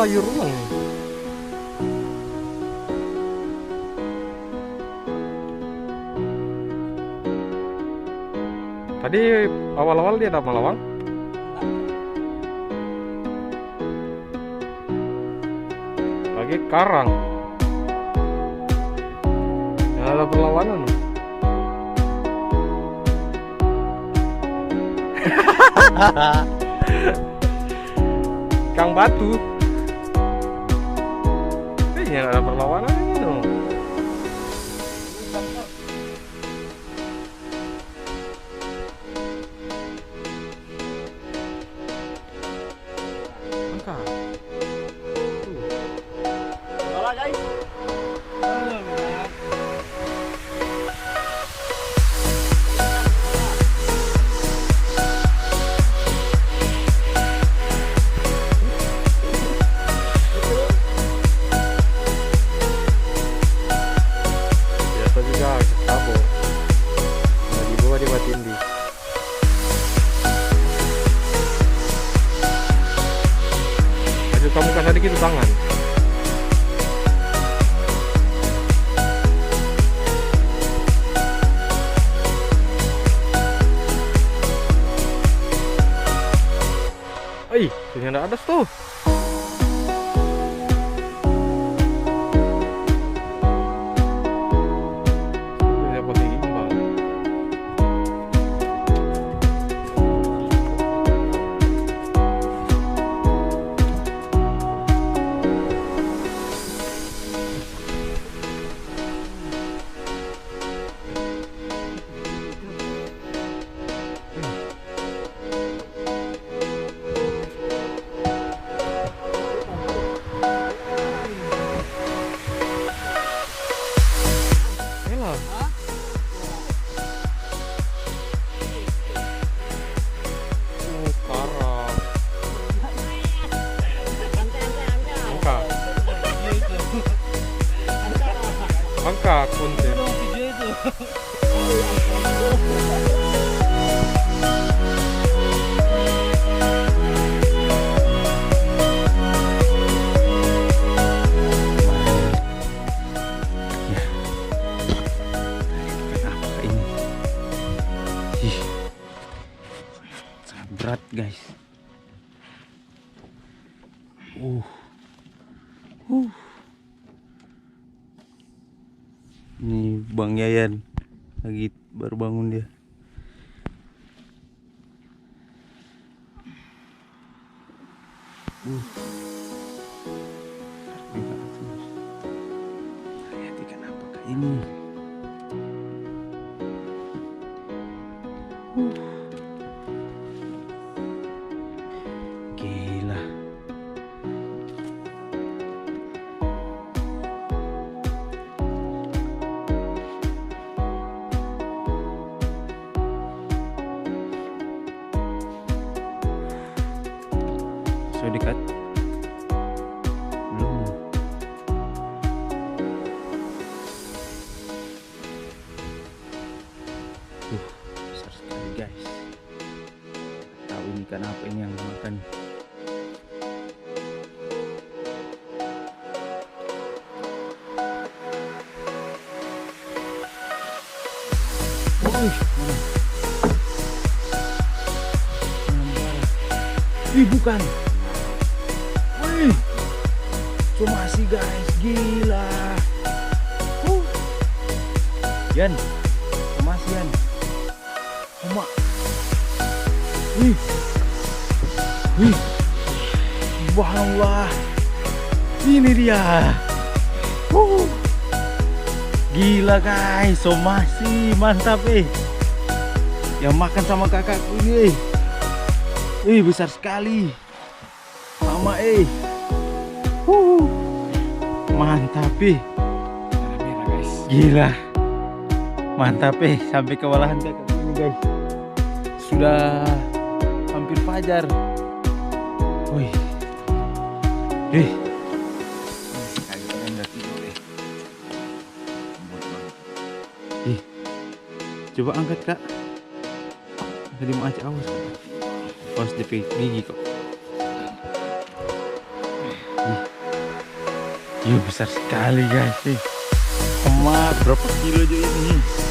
sayur ulang nih. Tadi awal-awal dia ada melawang. Lagi karang. Ya, ada perlawanan. Kang Batu. Kayaknya ada perlawanan ini dong. Angka. Bola guys. Biasa juga kabur. Nah, di bawah dia batindi. Ayo kamu kasih dikit tangan. Ternyata ada tuh. Dia pasti imbang. Angka konten. Apa ini? Ih, sangat berat guys. Ini Bang Yayan lagi baru bangun dia. Lihat ikan apakah ini? Gila. Sudah dekat? Belum. Besar sekali guys. Tahu ini ikan apa ini yang makan? Ih, bukan. Wih, somasi guys, gila. Yan, somasi Yan. Oma. Wih, wih, subhanallah. Ini dia. Gila guys, somasi mantap Yang makan sama kakakku ini. Besar sekali. Mama mantap Merah guys. Gila. Mantap sampai kewalahan kakak ini guys. Sudah hampir fajar. Wih. Coba angkat kak. Tadi mau awas. Pas di gigi kok. Besar sekali guys. Emak berapa kilo juga ini?